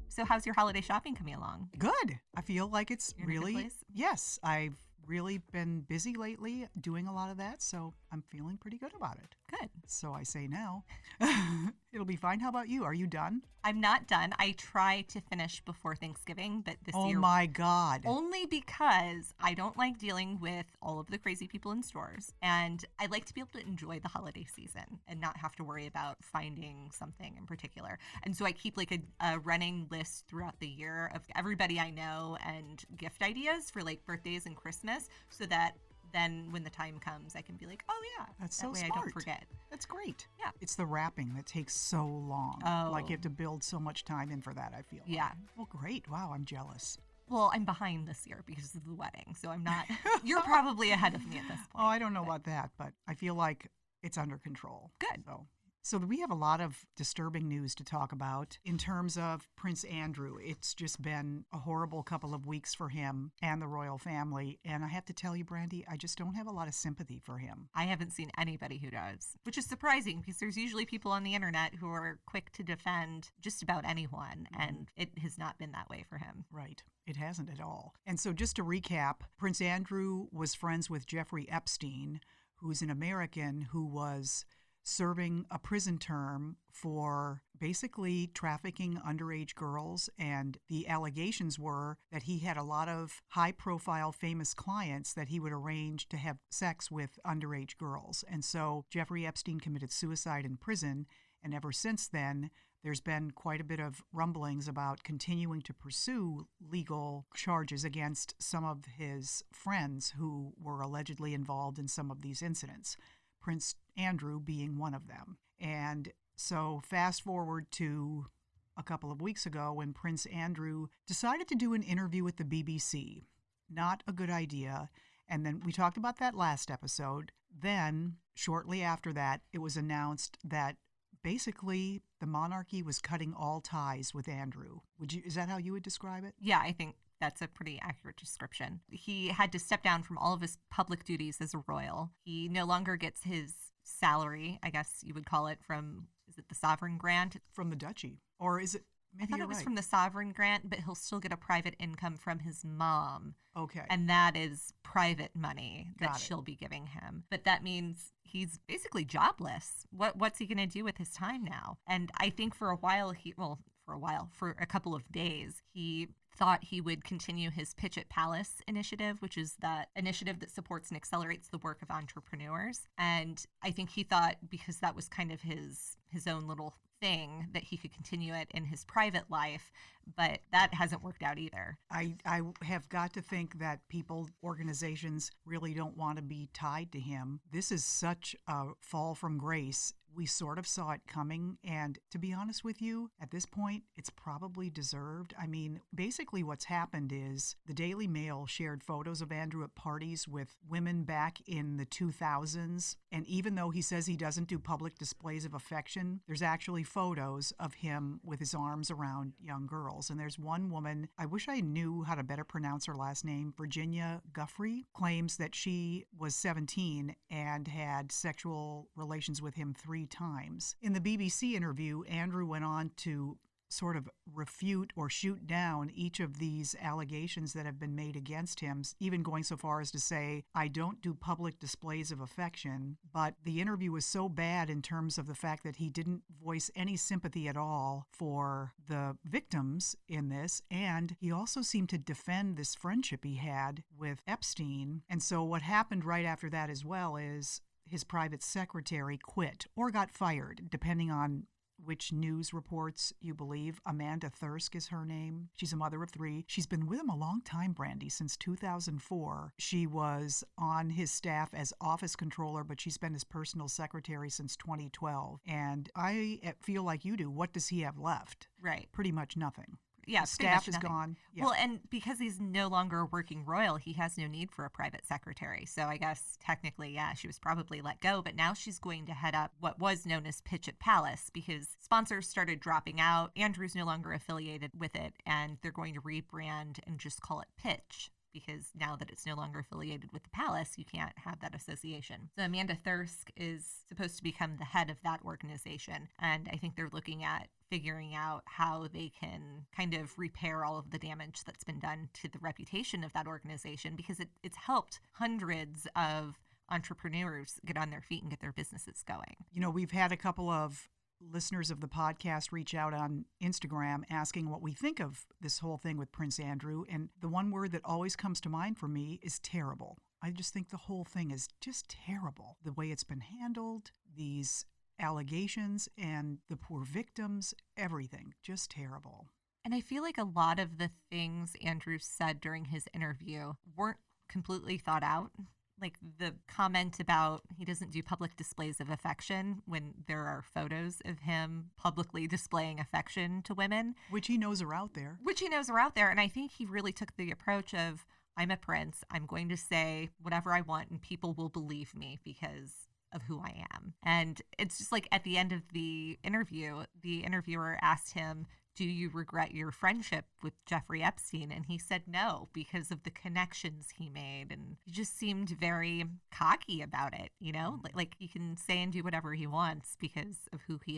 So how's your holiday shopping coming along? Good. I feel like it's You're in a good really, place? yes, I've really been busy lately doing a lot of that, so I'm feeling pretty good about it. Good. So I say now, it'll be fine. How about you? Are you done? I'm not done. I try to finish before Thanksgiving, but this Oh year my God. only because I don't like dealing with all of the crazy people in stores. And I like to be able to enjoy the holiday season and not have to worry about finding something in particular. And so I keep like a running list throughout the year of everybody I know and gift ideas for like birthdays and Christmas so that then when the time comes, I can be like, oh yeah, That's that so way smart. I don't forget. That's great. Yeah. It's the wrapping that takes so long. Oh. Like you have to build so much time in for that, I feel. Yeah. Well, great. Wow, I'm jealous. Well, I'm behind this year because of the wedding, so I'm not. You're probably ahead of me at this point. Oh, I don't know about that, but I feel like it's under control. Good. So we have a lot of disturbing news to talk about in terms of Prince Andrew. It's just been a horrible couple of weeks for him and the royal family. And I have to tell you, Brandy, I just don't have a lot of sympathy for him. I haven't seen anybody who does, which is surprising because there's usually people on the internet who are quick to defend just about anyone, and it has not been that way for him. Right. It hasn't at all. And so just to recap, Prince Andrew was friends with Jeffrey Epstein, who's an American who was serving a prison term for basically trafficking underage girls. And the allegations were that he had a lot of high-profile famous clients that he would arrange to have sex with underage girls. And so Jeffrey Epstein committed suicide in prison. And ever since then, there's been quite a bit of rumblings about continuing to pursue legal charges against some of his friends who were allegedly involved in some of these incidents, Prince Andrew being one of them. And so fast forward to a couple of weeks ago when Prince Andrew decided to do an interview with the BBC. Not a good idea. And then we talked about that last episode. Then, shortly after that, it was announced that basically the monarchy was cutting all ties with Andrew. Is that how you would describe it? Yeah, I think that's a pretty accurate description. He had to step down from all of his public duties as a royal. He no longer gets his salary, I guess you would call it, from, is it the sovereign grant? From the duchy. Or is it? I thought it was from the sovereign grant, but he'll still get a private income from his mom. Okay. And that is private money that Got it. she'll be giving him. But that means he's basically jobless. What's he going to do with his time now? And I think for a couple of days, he thought he would continue his Pitch It Palace initiative, which is that initiative that supports and accelerates the work of entrepreneurs. And I think he thought because that was kind of his own little thing that he could continue it in his private life, but that hasn't worked out either. I have got to think that organizations really don't want to be tied to him. This is such a fall from grace. We sort of saw it coming, and to be honest with you, at this point, it's probably deserved. I mean, basically what's happened is the Daily Mail shared photos of Andrew at parties with women back in the 2000s, and even though he says he doesn't do public displays of affection, there's actually photos of him with his arms around young girls. And there's one woman, I wish I knew how to better pronounce her last name, Virginia Guffrey, claims that she was 17 and had sexual relations with him 3 times. In the BBC interview, Andrew went on to sort of refute or shoot down each of these allegations that have been made against him, even going so far as to say, I don't do public displays of affection. But the interview was so bad in terms of the fact that he didn't voice any sympathy at all for the victims in this. And he also seemed to defend this friendship he had with Epstein. And so what happened right after that as well is his private secretary quit or got fired, depending on which news reports you believe. Amanda Thirsk is her name. She's a mother of 3. She's been with him a long time, Brandy, since 2004. She was on his staff as office controller, but she's been his personal secretary since 2012. And I feel like you do. What does he have left? Right. Pretty much nothing. Yeah, His staff is gone. Yeah. Well, and because he's no longer working royal, he has no need for a private secretary. So I guess technically, yeah, she was probably let go, but now she's going to head up what was known as Pitch It Palace because sponsors started dropping out. Andrew's no longer affiliated with it, and they're going to rebrand and just call it Pitch. because now that it's no longer affiliated with the palace, you can't have that association. So Amanda Thirsk is supposed to become the head of that organization. And I think they're looking at figuring out how they can kind of repair all of the damage that's been done to the reputation of that organization, because it's helped hundreds of entrepreneurs get on their feet and get their businesses going. You know, we've had a couple of listeners of the podcast reach out on Instagram asking what we think of this whole thing with Prince Andrew. And the one word that always comes to mind for me is terrible. I just think the whole thing is just terrible. The way it's been handled, these allegations and the poor victims, everything, just terrible. And I feel like a lot of the things Andrew said during his interview weren't completely thought out. Like the comment about he doesn't do public displays of affection when there are photos of him publicly displaying affection to women. Which he knows are out there. And I think he really took the approach of, I'm a prince. I'm going to say whatever I want and people will believe me because of who I am. And it's just like at the end of the interview, the interviewer asked him, do you regret your friendship with Jeffrey Epstein? And he said no, because of the connections he made. And he just seemed very cocky about it, you know, like he can say and do whatever he wants because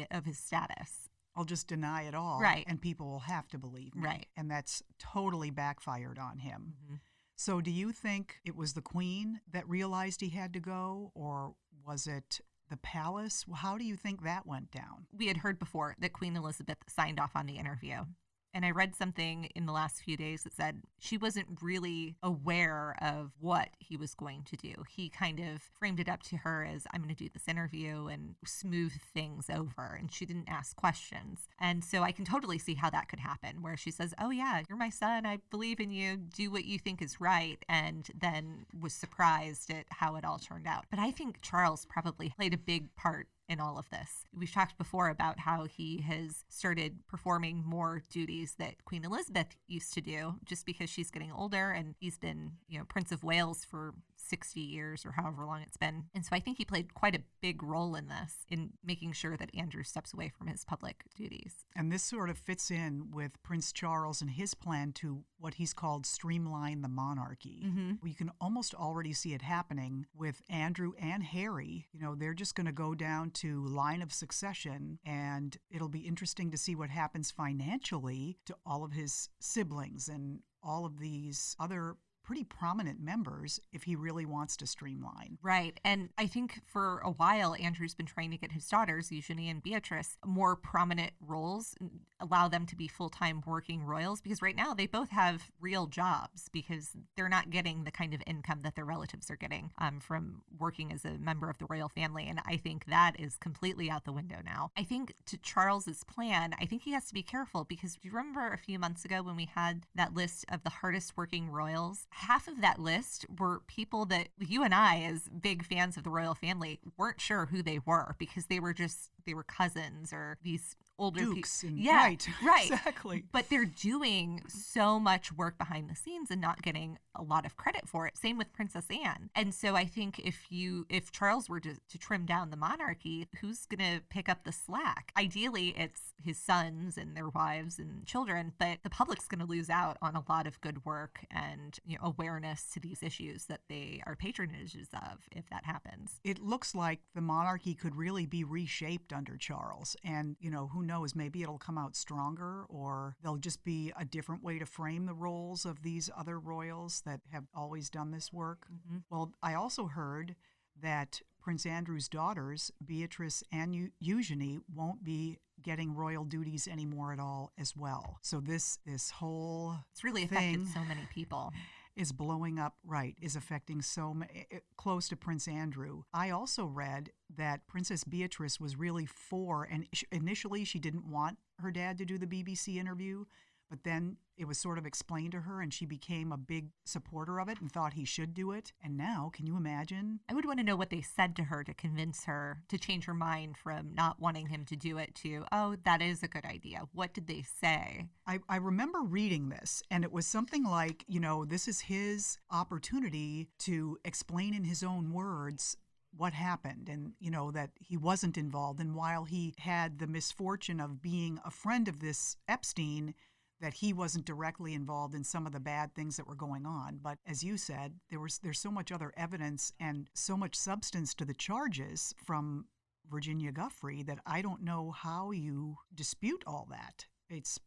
of his status. I'll just deny it all. Right. And people will have to believe me. Right. And that's totally backfired on him. Mm-hmm. So do you think it was the Queen that realized he had to go, or was it the palace? How do you think that went down? We had heard before that Queen Elizabeth signed off on the interview. And I read something in the last few days that said she wasn't really aware of what he was going to do. He kind of framed it up to her as, I'm going to do this interview and smooth things over. And she didn't ask questions. And so I can totally see how that could happen, where she says, oh yeah, you're my son. I believe in you. Do what you think is right. And then was surprised at how it all turned out. But I think Charles probably played a big part in all of this. We've talked before about how he has started performing more duties that Queen Elizabeth used to do just because she's getting older, and he's been, Prince of Wales for 60 years or however long it's been. And so I think he played quite a big role in this, in making sure that Andrew steps away from his public duties. And this sort of fits in with Prince Charles and his plan to what he's called streamline the monarchy. Mm-hmm. You can almost already see it happening with Andrew and Harry. They're just going to go down to line of succession, and it'll be interesting to see what happens financially to all of his siblings and all of these other pretty prominent members if he really wants to streamline. Right. And I think for a while, Andrew's been trying to get his daughters, Eugenie and Beatrice, more prominent roles, allow them to be full-time working royals, because right now they both have real jobs because they're not getting the kind of income that their relatives are getting from working as a member of the royal family. And I think that is completely out the window now. I think to Charles's plan, I think he has to be careful, because do you remember a few months ago when we had that list of the hardest working royals? Half of that list were people that you and I, as big fans of the royal family, weren't sure who they were, because they were cousins or these older dukes. Right. Exactly. But they're doing so much work behind the scenes and not getting a lot of credit for it. Same with Princess Anne. And so I think if Charles were to trim down the monarchy, who's going to pick up the slack? Ideally, it's his sons and their wives and children, but the public's going to lose out on a lot of good work and awareness to these issues that they are patronages of if that happens. It looks like the monarchy could really be reshaped under Charles. And, who knows, maybe it'll come out stronger, or there'll just be a different way to frame the roles of these other royals that have always done this work. Mm-hmm. Well, I also heard that Prince Andrew's daughters, Beatrice and Eugenie, won't be getting royal duties anymore at all as well. So this whole it's really affected so many people. Is blowing up, is affecting so many, close to Prince Andrew. I also read that Princess Beatrice was really for, and initially she didn't want her dad to do the BBC interview, but then it was sort of explained to her and she became a big supporter of it and thought he should do it. And now, can you imagine? I would want to know what they said to her to convince her to change her mind from not wanting him to do it to, oh, that is a good idea. What did they say? I remember reading this, and it was something like, this is his opportunity to explain in his own words what happened, and that he wasn't involved. And while he had the misfortune of being a friend of this Epstein, that he wasn't directly involved in some of the bad things that were going on. But as you said, there's so much other evidence and so much substance to the charges from Virginia Guffrey that I don't know how you dispute all that. It's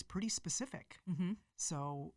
pretty specific. Mm-hmm. So,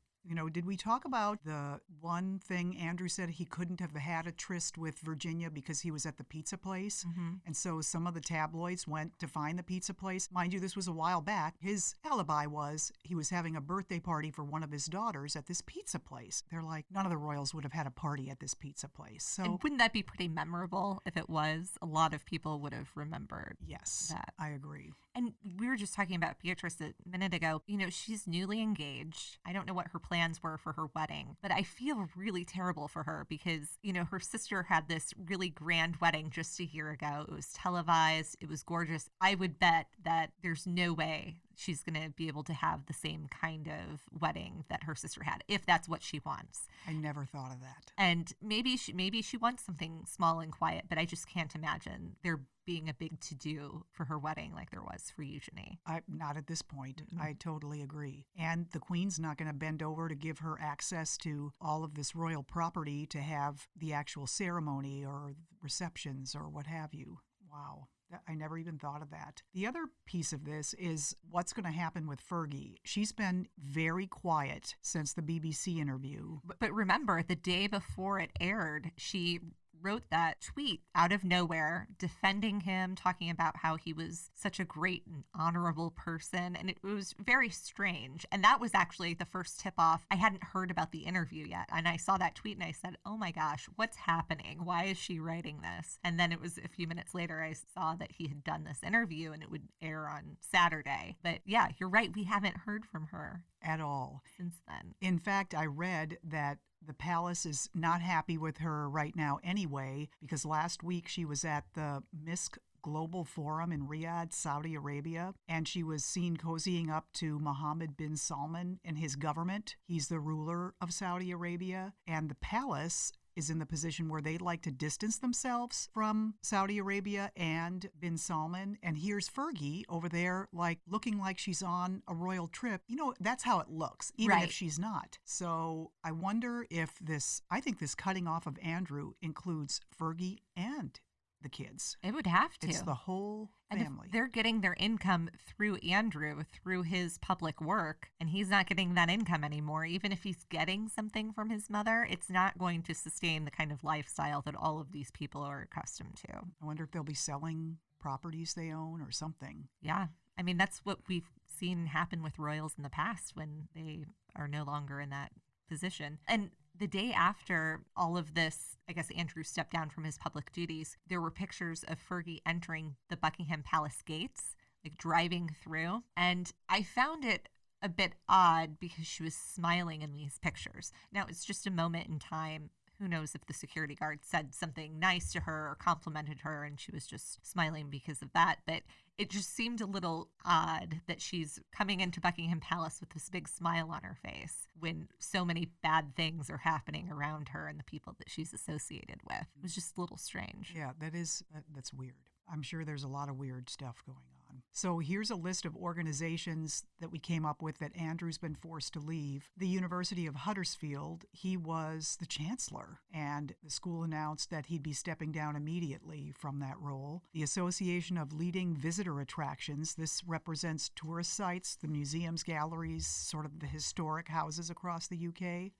did we talk about the one thing Andrew said he couldn't have had a tryst with Virginia because he was at the pizza place? Mm-hmm. And so some of the tabloids went to find the pizza place. Mind you, this was a while back. His alibi was he was having a birthday party for one of his daughters at this pizza place. They're like, none of the royals would have had a party at this pizza place. So, and wouldn't that be pretty memorable if it was? A lot of people would have remembered yes, that. I agree. And we were just talking about Beatrice a minute ago. She's newly engaged. I don't know what her plans were for her wedding, but I feel really terrible for her because, her sister had this really grand wedding just a year ago. It was televised. It was gorgeous. I would bet that there's no way she's going to be able to have the same kind of wedding that her sister had, if that's what she wants. I never thought of that. And maybe she wants something small and quiet, but I just can't imagine there being a big to-do for her wedding like there was for Eugenie. Not at this point. Mm-hmm. I totally agree. And the Queen's not going to bend over to give her access to all of this royal property to have the actual ceremony or receptions or what have you. Wow. I never even thought of that. The other piece of this is what's going to happen with Fergie. She's been very quiet since the BBC interview. But remember, the day before it aired, she wrote that tweet out of nowhere defending him, talking about how he was such a great and honorable person. And it was very strange. And that was actually the first tip off. I hadn't heard about the interview yet. And I saw that tweet and I said, oh my gosh, what's happening? Why is she writing this? And then it was a few minutes later, I saw that he had done this interview and it would air on Saturday. But yeah, you're right. We haven't heard from her at all since then. In fact, I read that the palace is not happy with her right now anyway, because last week she was at the MISC Global Forum in Riyadh, Saudi Arabia, and she was seen cozying up to Mohammed bin Salman and his government. He's the ruler of Saudi Arabia, and the palace is in the position where they'd like to distance themselves from Saudi Arabia and bin Salman. And here's Fergie over there, like looking like she's on a royal trip. That's how it looks, even if she's not. So I wonder if I think this cutting off of Andrew includes Fergie and the kids. It would have to. It's the whole family. And if they're getting their income through Andrew, through his public work, and he's not getting that income anymore, even if he's getting something from his mother, it's not going to sustain the kind of lifestyle that all of these people are accustomed to. I wonder if they'll be selling properties they own or something. Yeah. I mean, that's what we've seen happen with royals in the past when they are no longer in that position. And the day after all of this, I guess Andrew stepped down from his public duties, there were pictures of Fergie entering the Buckingham Palace gates, like driving through. And I found it a bit odd because she was smiling in these pictures. Now, it's just a moment in time. Who knows if the security guard said something nice to her or complimented her and she was just smiling because of that. But it just seemed a little odd that she's coming into Buckingham Palace with this big smile on her face when so many bad things are happening around her and the people that she's associated with. It was just a little strange. Yeah, that's weird. I'm sure there's a lot of weird stuff going on. So here's a list of organizations that we came up with that Andrew's been forced to leave. The University of Huddersfield, he was the chancellor, and the school announced that he'd be stepping down immediately from that role. The Association of Leading Visitor Attractions, this represents tourist sites, the museums, galleries, sort of the historic houses across the UK.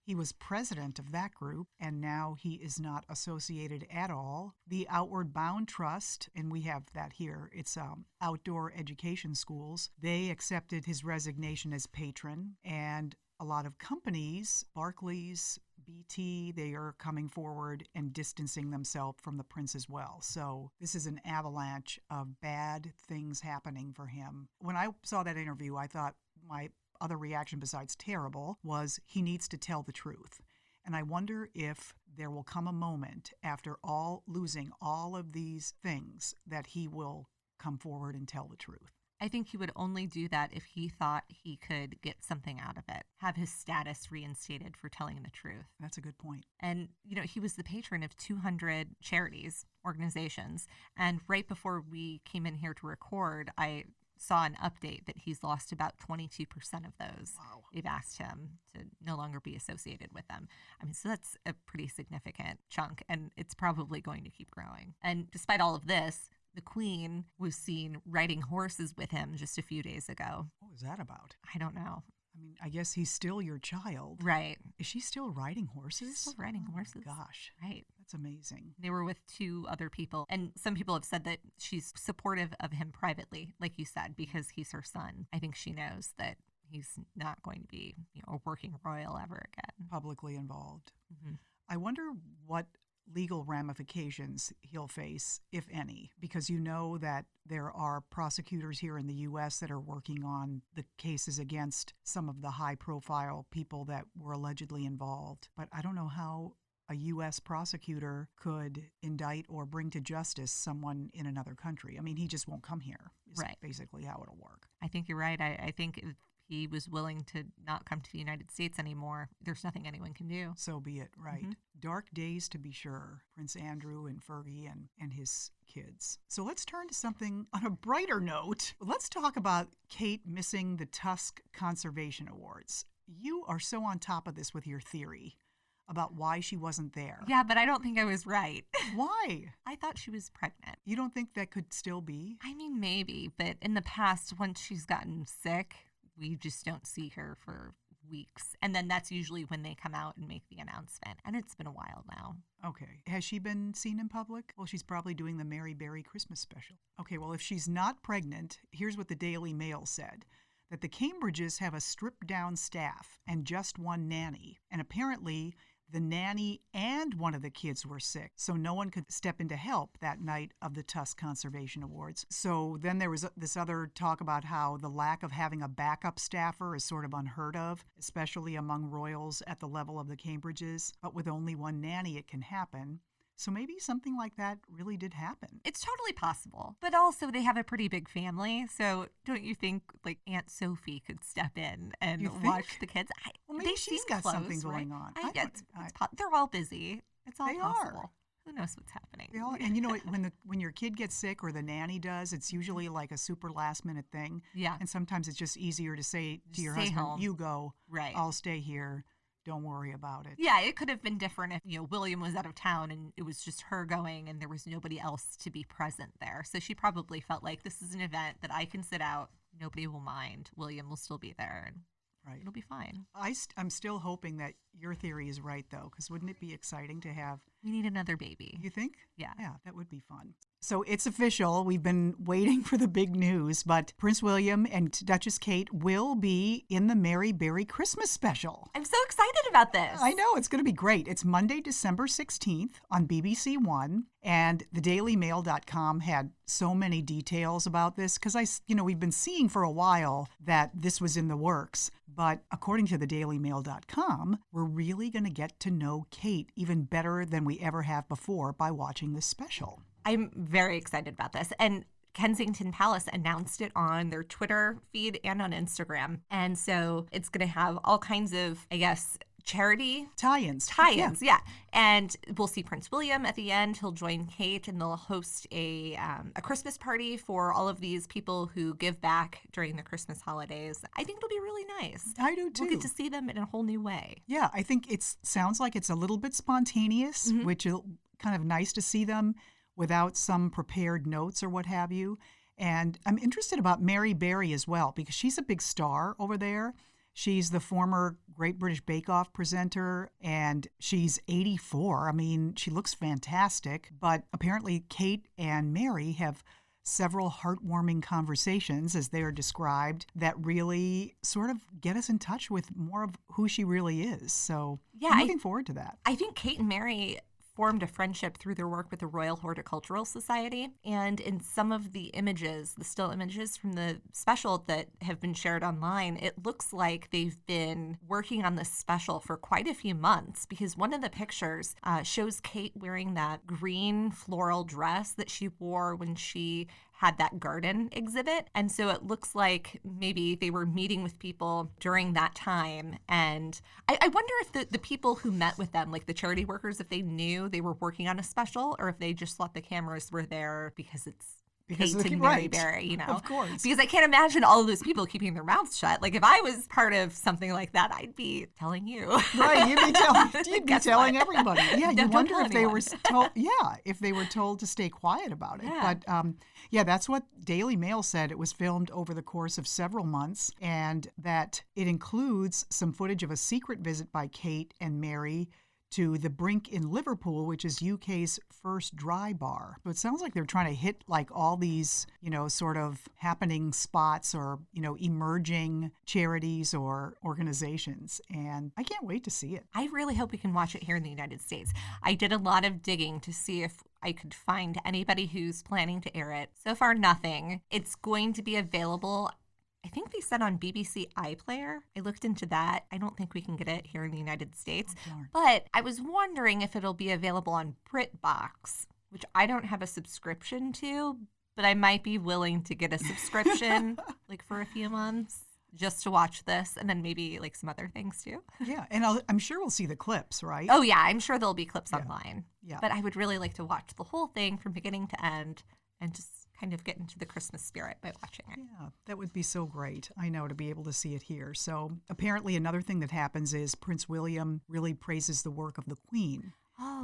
He was president of that group, and now he is not associated at all. The Outward Bound Trust, and we have that here, it's outdoor education schools. They accepted his resignation as patron, and a lot of companies, Barclays, BT, they are coming forward and distancing themselves from the prince as well. So this is an avalanche of bad things happening for him. When I saw that interview, I thought my other reaction besides terrible was he needs to tell the truth. And I wonder if there will come a moment after losing all of these things that he will come forward and tell the truth. I think he would only do that if he thought he could get something out of it, have his status reinstated for telling the truth. That's a good point. And, he was the patron of 200 charities, organizations. And right before we came in here to record, I saw an update that he's lost about 22% of those. Wow. They've asked him to no longer be associated with them. I mean, so that's a pretty significant chunk, and it's probably going to keep growing. And despite all of this, the Queen was seen riding horses with him just a few days ago. What was that about? I don't know. I mean, I guess he's still your child. Right. Is she still riding horses? She's still riding horses. Gosh. Right. That's amazing. They were with 2 other people. And some people have said that she's supportive of him privately, like you said, because he's her son. I think she knows that he's not going to be, a working royal ever again. Publicly involved. Mm-hmm. I wonder what legal ramifications he'll face, if any, because you know that there are prosecutors here in the U.S. that are working on the cases against some of the high-profile people that were allegedly involved. But I don't know how a U.S. prosecutor could indict or bring to justice someone in another country. I mean, he just won't come here, is Right. basically how it'll work. I think you're right. I think if he was willing to not come to the United States anymore, there's nothing anyone can do. So be it, right? Mm-hmm. Dark days to be sure. Prince Andrew and Fergie and his kids. So let's turn to something on a brighter note. Let's talk about Kate missing the Tusk Conservation Awards. You are so on top of this with your theory about why she wasn't there. Yeah, but I don't think I was right. Why? I thought she was pregnant. You don't think that could still be? I mean, maybe, but in the past, once she's gotten sick, we just don't see her for weeks. And then that's usually when they come out and make the announcement. And it's been a while now. Okay. Has she been seen in public? Well, she's probably doing the Mary Berry Christmas special. Okay, well, if she's not pregnant, here's what the Daily Mail said. That the Cambridges have a stripped-down staff and just one nanny. And apparently the nanny and one of the kids were sick, so no one could step in to help that night of the Tusk Conservation Awards. So then there was this other talk about how the lack of having a backup staffer is sort of unheard of, especially among royals at the level of the Cambridges. But with only one nanny, it can happen. So maybe something like that really did happen. It's totally possible. But also, they have a pretty big family. So don't you think, like, Aunt Sophie could step in and watch the kids? Well, maybe she's got something going on. They're all busy. It's all they possible. Are. Who knows what's happening? And you know, when your kid gets sick or the nanny does, it's usually like a super last minute thing. Yeah. And sometimes it's just easier to say to your stay husband, home. you go, right. I'll stay here. Don't worry about it. Yeah, it could have been different if, William was out of town and it was just her going and there was nobody else to be present there. So she probably felt like this is an event that I can sit out. Nobody will mind. William will still be there and right. It'll be fine. I'm still hoping that your theory is right, though, because wouldn't it be exciting to have... We need another baby. You think? Yeah. Yeah, that would be fun. So it's official. We've been waiting for the big news, but Prince William and Duchess Kate will be in the Mary Berry Christmas special. I'm so excited about this. I know. It's going to be great. It's Monday, December 16th on BBC One, and thedailymail.com had so many details about this because we've been seeing for a while that this was in the works. But according to thedailymail.com, we're really going to get to know Kate even better than we ever have before by watching this special. I'm very excited about this. And Kensington Palace announced it on their Twitter feed and on Instagram. And so it's going to have all kinds of, charity tie-ins. Yeah. And we'll see Prince William at the end. He'll join Kate and they'll host a Christmas party for all of these people who give back during the Christmas holidays. I think it'll be really nice. I do too. We'll get to see them in a whole new way. Yeah, I think it sounds like it's a little bit spontaneous, which is kind of nice to see them without some prepared notes or what have you. And I'm interested about Mary Berry as well because she's a big star over there. She's the former Great British Bake Off presenter, and she's 84. I mean, she looks fantastic. But apparently Kate and Mary have several heartwarming conversations, as they are described, that really sort of get us in touch with more of who she really is. So I'm looking forward to that. I think Kate and Mary formed a friendship through their work with the Royal Horticultural Society. And in some of the images, the still images from the special that have been shared online, it looks like they've been working on this special for quite a few months because one of the pictures shows Kate wearing that green floral dress that she wore when she had that garden exhibit. And so it looks like maybe they were meeting with people during that time. And I wonder if the people who met with them, like the charity workers, if they knew they were working on a special or if they just thought the cameras were there because it's Because Kate and Mary Berry, you know? Of course. Because I can't imagine all of those people keeping their mouths shut. Like, if I was part of something like that, I'd be telling you. Right, you'd be telling everybody. Yeah, you wonder if they were told. Yeah, if they were told to stay quiet about it. Yeah. But yeah, that's what Daily Mail said. It was filmed over the course of several months, and that it includes some footage of a secret visit by Kate and Mary to the Brink in Liverpool, which is UK's first dry bar. So it sounds like they're trying to hit like all these, sort of happening spots or, emerging charities or organizations. And I can't wait to see it. I really hope we can watch it here in the United States. I did a lot of digging to see if I could find anybody who's planning to air it. So far, nothing. It's going to be available, I think they said, on BBC iPlayer. I looked into that. I don't think we can get it here in the United States. Oh, but I was wondering if it'll be available on BritBox, which I don't have a subscription to, but I might be willing to get a subscription like for a few months just to watch this, and then maybe like some other things too. Yeah, and I'm sure we'll see the clips, right? Oh yeah, I'm sure there'll be clips online. Yeah. But I would really like to watch the whole thing from beginning to end and just kind of get into the Christmas spirit by watching it. Yeah, that would be so great, I know, to be able to see it here. So apparently another thing that happens is Prince William really praises the work of the Queen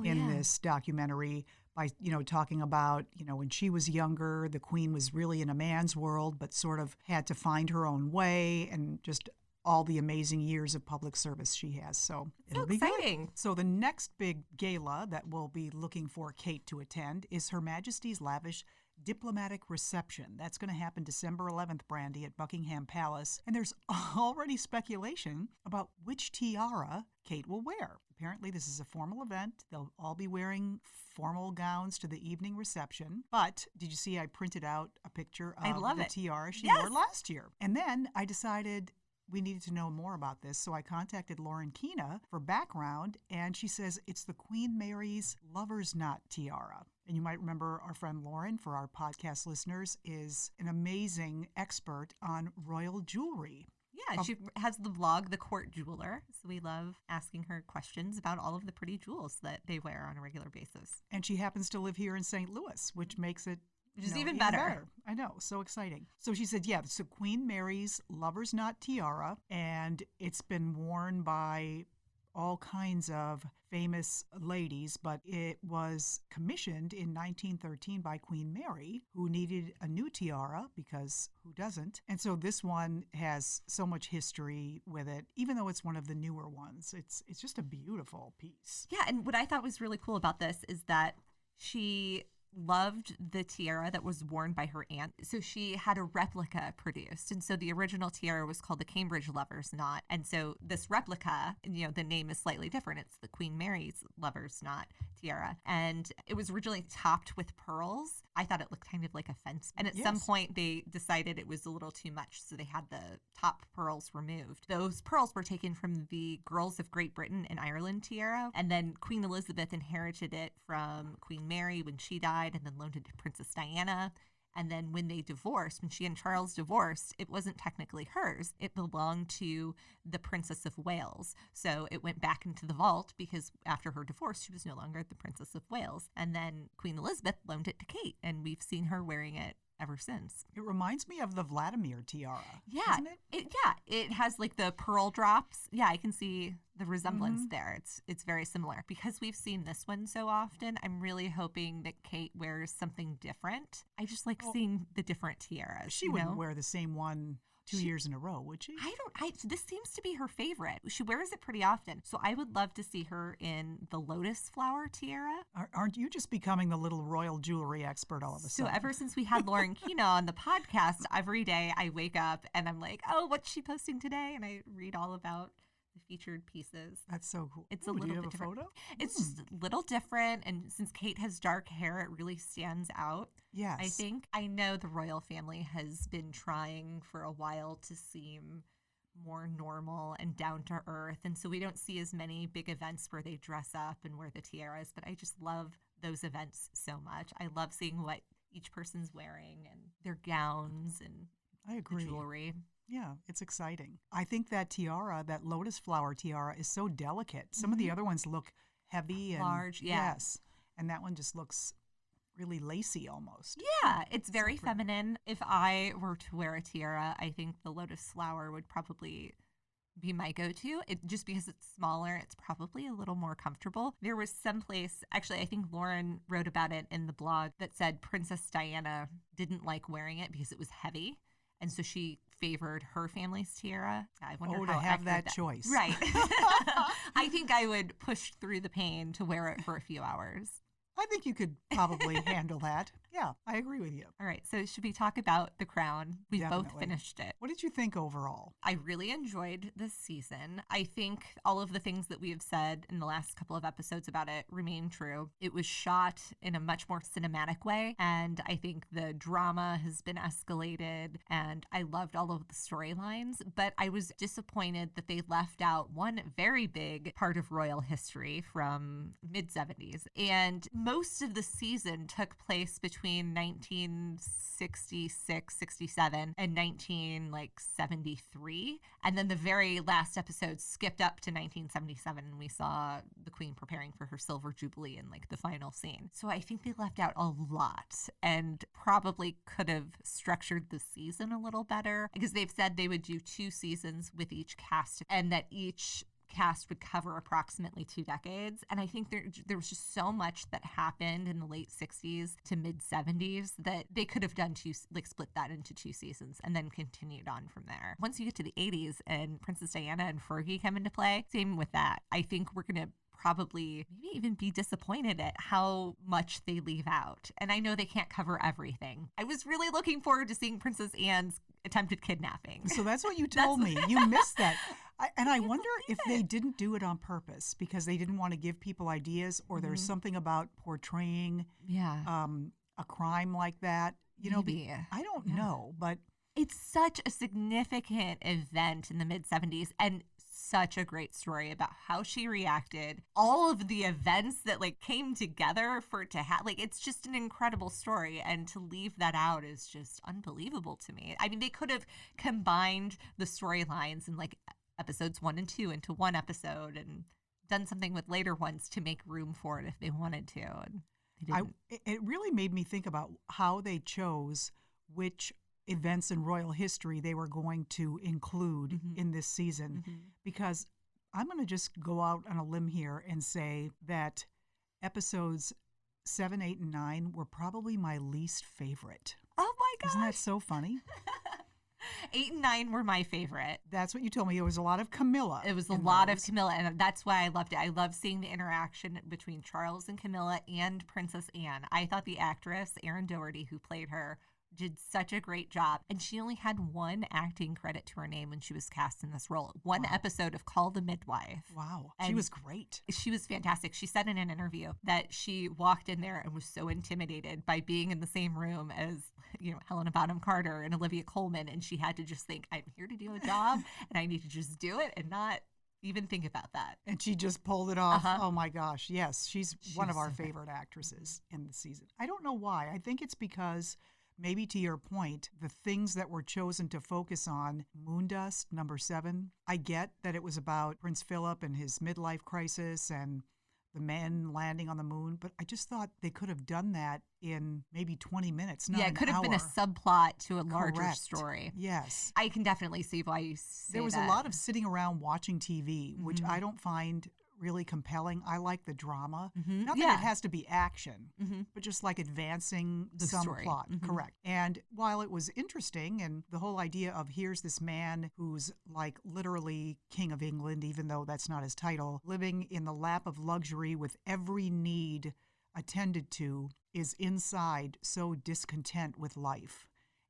in this documentary by, talking about, when she was younger, the Queen was really in a man's world, but sort of had to find her own way, and just all the amazing years of public service she has. So it'll be exciting. Good. So the next big gala that we'll be looking for Kate to attend is Her Majesty's lavish diplomatic reception. That's going to happen December 11th, Brandy, at Buckingham Palace. And there's already speculation about which tiara Kate will wear. Apparently, this is a formal event. They'll all be wearing formal gowns to the evening reception. But did you see I printed out a picture of the tiara she wore last year? And then I decided we needed to know more about this, so I contacted Lauren Keena for background, and she says it's the Queen Mary's Lover's Knot tiara. And you might remember our friend Lauren, for our podcast listeners, is an amazing expert on royal jewelry. Yeah, she has the blog, The Court Jeweler, so we love asking her questions about all of the pretty jewels that they wear on a regular basis. And she happens to live here in St. Louis, which makes it which is even better. I know, so exciting. So she said, yeah, so Queen Mary's Lover's Knot tiara, and it's been worn by all kinds of famous ladies, but it was commissioned in 1913 by Queen Mary, who needed a new tiara, because who doesn't? And so this one has so much history with it, even though it's one of the newer ones. It's just a beautiful piece. Yeah, and what I thought was really cool about this is that she loved the tiara that was worn by her aunt. So she had a replica produced. And so the original tiara was called the Cambridge Lover's Knot. And so this replica, the name is slightly different. It's the Queen Mary's Lover's Knot tiara. And it was originally topped with pearls. I thought it looked kind of like a fence. And at some point they decided it was a little too much. So they had the top pearls removed. Those pearls were taken from the Girls of Great Britain and Ireland tiara. And then Queen Elizabeth inherited it from Queen Mary when she died, and then loaned it to Princess Diana. And then when they divorced, when she and Charles divorced, it wasn't technically hers. It belonged to the Princess of Wales. So it went back into the vault because after her divorce, she was no longer the Princess of Wales. And then Queen Elizabeth loaned it to Kate, and we've seen her wearing it ever since. It reminds me of the Vladimir tiara. Yeah. Doesn't it? It has like the pearl drops. Yeah, I can see the resemblance there. It's very similar. Because we've seen this one so often, I'm really hoping that Kate wears something different. I just like seeing the different tiaras. She wouldn't wear the same one 2 years in a row, would she? This seems to be her favorite. She wears it pretty often. So I would love to see her in the lotus flower tiara. Aren't you just becoming the little royal jewelry expert all of a sudden? So ever since we had Lauren Keena on the podcast, every day I wake up and I'm like, oh, what's she posting today? And I read all about the featured pieces. That's so cool. It's a little do you bit have different. A photo? It's just a little different, and since Kate has dark hair, it really stands out. Yes. I know the royal family has been trying for a while to seem more normal and down to earth, and so we don't see as many big events where they dress up and wear the tiaras, but I just love those events so much. I love seeing what each person's wearing and their gowns and I agree. the jewelry. Yeah, it's exciting. I think that tiara, that lotus flower tiara, is so delicate. Some of the other ones look heavy and large, yeah. Yes, and that one just looks really lacy almost. Yeah, it's very So pretty. feminine. If I were to wear a tiara, I think the lotus flower would probably be my go-to. It just because it's smaller, it's probably a little more comfortable. There was some place, actually, I think Lauren wrote about it in the blog that said Princess Diana didn't like wearing it because it was heavy, and so she favored her family's tiara. I wonder Oh, how to have accurate that choice. Right. I think I would push through the pain to wear it for a few hours. I think you could probably handle that. Yeah, I agree with you. All right, so should we talk about The Crown? We both Definitely. finished it. What did you think overall? I really enjoyed this season. I think all of the things that we have said in the last couple of episodes about it remain true. It was shot in a much more cinematic way, and I think the drama has been escalated, and I loved all of the storylines, but I was disappointed that they left out one very big part of royal history from mid-70s. And most of the season took place between 1966, 67 and 1973. And then the very last episode skipped up to 1977 and we saw the Queen preparing for her silver jubilee in like the final scene. So I think they left out a lot and probably could have structured the season a little better because they've said they would do 2 seasons with each cast and that each cast would cover approximately 2 decades. And I think there was just so much that happened in the late 60s to mid 70s that they could have done split that into 2 seasons and then continued on from there. Once you get to the 80s and Princess Diana and Fergie come into play, same with that. I think we're going to probably maybe even be disappointed at how much they leave out. And I know they can't cover everything. I was really looking forward to seeing Princess Anne's attempted kidnapping. So that's what you told me. You missed that. I wonder if they didn't do it on purpose because they didn't want to give people ideas or there's something about portraying a crime like that. You know, I don't know, but it's such a significant event in the mid 70s and such a great story about how she reacted, all of the events that like came together for it to have, like, it's just an incredible story. And to leave that out is just unbelievable to me. I mean, they could have combined the storylines in like episodes 1 and 2 into one episode and done something with later ones to make room for it if they wanted to. And they didn't. It really made me think about how they chose which events in royal history they were going to include in this season because I'm going to just go out on a limb here and say that episodes 7, 8, and 9 were probably my least favorite. Oh my gosh. Isn't that so funny? 8 and 9 were my favorite. That's what you told me. It was a lot of Camilla. It was a lot of Camilla, and that's why I loved it. I love seeing the interaction between Charles and Camilla and Princess Anne. I thought the actress, Erin Doherty, who played her, did such a great job. And she only had 1 acting credit to her name when she was cast in this role. One episode of Call the Midwife. Wow. And she was great. She was fantastic. She said in an interview that she walked in there and was so intimidated by being in the same room as, you know, Helena Bonham Carter and Olivia Colman. And she had to just think, I'm here to do a job and I need to just do it and not even think about that. And she just pulled it off. Oh my gosh. Yes. She's one of our favorite actresses in the season. I don't know why. I think it's because maybe to your point, the things that were chosen to focus on, Moondust, number 7, I get that it was about Prince Philip and his midlife crisis and the men landing on the moon, but I just thought they could have done that in maybe 20 minutes, not it could have been a subplot to a larger story. Yes. I can definitely see why you say there was that. a lot of sitting around watching TV, which I don't find really compelling. I like the drama. Not that it has to be action, but just like advancing some story. plot. Correct. And while it was interesting and the whole idea of here's this man who's like literally King of England, even though that's not his title, living in the lap of luxury with every need attended to, is inside so discontent with life.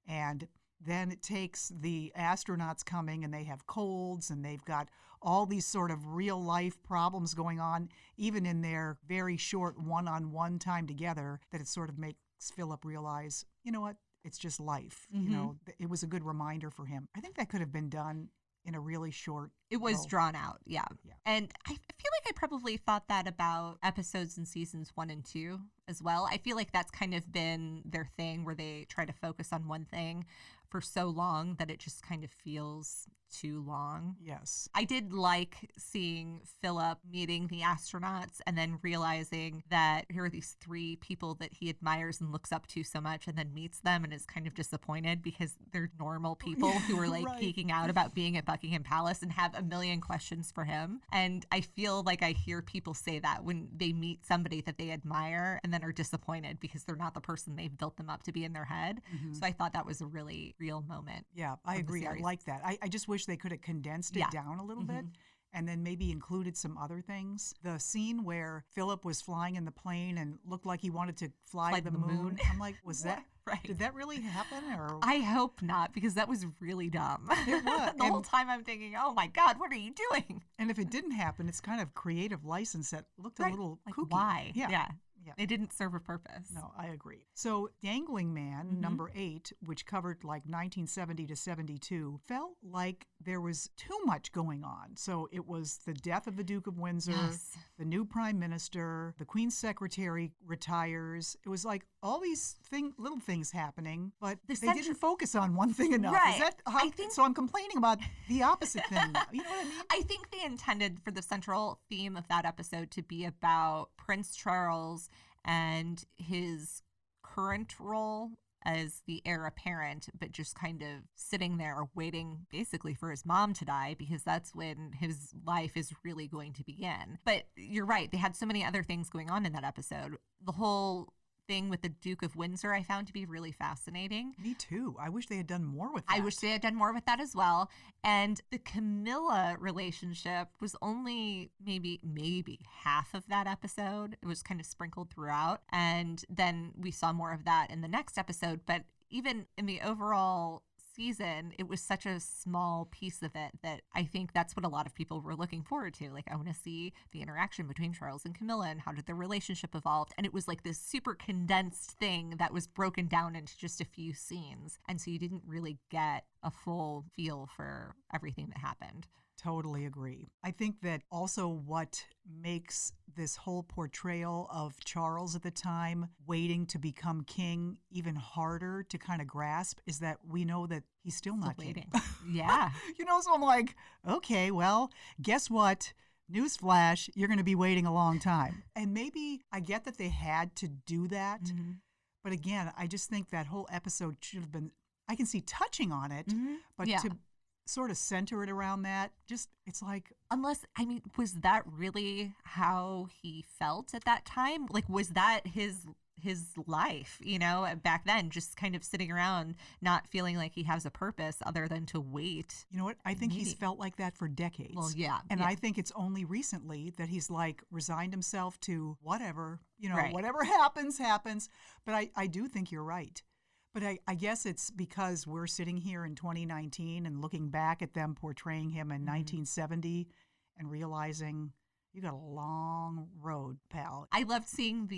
And then it takes the astronauts coming and they have colds and they've got all these sort of real life problems going on, even in their very short one-on-one time together, that it sort of makes Philip realize, you know what, it's just life. You know, it was a good reminder for him. I think that could have been done in a really short. It was drawn out, yeah. And I feel like I probably thought that about episodes in seasons 1 and 2 as well. I feel like that's kind of been their thing where they try to focus on one thing for so long that it just kind of feels too long. Yes. I did like seeing Philip meeting the astronauts and then realizing that here are these three people that he admires and looks up to so much, and then meets them and is kind of disappointed because they're normal people who are like Right. geeking out about being at Buckingham Palace and have a million questions for him. And I feel like I hear people say that when they meet somebody that they admire and then are disappointed because they're not the person they've built them up to be in their head. So I thought that was a really real moment. Yeah, I of the agree. I series. like that. I just wish they could have condensed it Yeah. down a little bit and then maybe included some other things. The scene where Philip was flying in the plane and looked like he wanted to fly to the moon. I'm like, was that Right. Did that really happen? Or I hope not, because that was really dumb. It was. The whole time I'm thinking, oh my God, what are you doing? and if it didn't happen, it's kind of creative license that looked a little Like, kooky. why? Yeah. It didn't serve a purpose. No, I agree. So Dangling Man, number 8, which covered like 1970 to 72, felt like there was too much going on. So it was the death of the Duke of Windsor, Yes. the new prime minister, the Queen's secretary retires. It was like all these little things happening, but The they didn't focus on one thing enough. Right. Is that how, so I'm complaining about the opposite thing now. You know what I mean? I think they intended for the central theme of that episode to be about Prince Charles and his current role as the heir apparent, but just kind of sitting there waiting basically for his mom to die, because that's when his life is really going to begin. But you're right, they had so many other things going on in that episode. The whole thing with the Duke of Windsor I found to be really fascinating. Me too. I wish they had done more with that. I wish they had done more with that as well. And the Camilla relationship was only maybe half of that episode. It was kind of sprinkled throughout. And then we saw more of that in the next episode. But even in the overall season, it was such a small piece of it that I think that's what a lot of people were looking forward to. Like, I want to see the interaction between Charles and Camilla and how did their relationship evolve. And it was like this super condensed thing that was broken down into just a few scenes. And so you didn't really get a full feel for everything that happened. Totally agree. I think that also what makes this whole portrayal of Charles at the time waiting to become king even harder to kind of grasp is that we know that he's still not waiting. king. Yeah. So I'm like, okay, well, guess what? Newsflash, you're going to be waiting a long time. And maybe I get that they had to do that. But again, I just think that whole episode should have been, I can see touching on it, but Yeah. to sort of center it around that, just, it's like, Unless, I mean, was that really how he felt at that time? Like, was that his life, back then, just kind of sitting around not feeling like he has a purpose other than to wait? you know what? I think he's Maybe. felt like that for decades. Well, yeah. And yeah. I think it's only recently that he's like resigned himself to whatever, Right. whatever happens. But I do think you're right. But I guess it's because we're sitting here in 2019 and looking back at them portraying him in 1970 and realizing you got a long road, pal. I loved seeing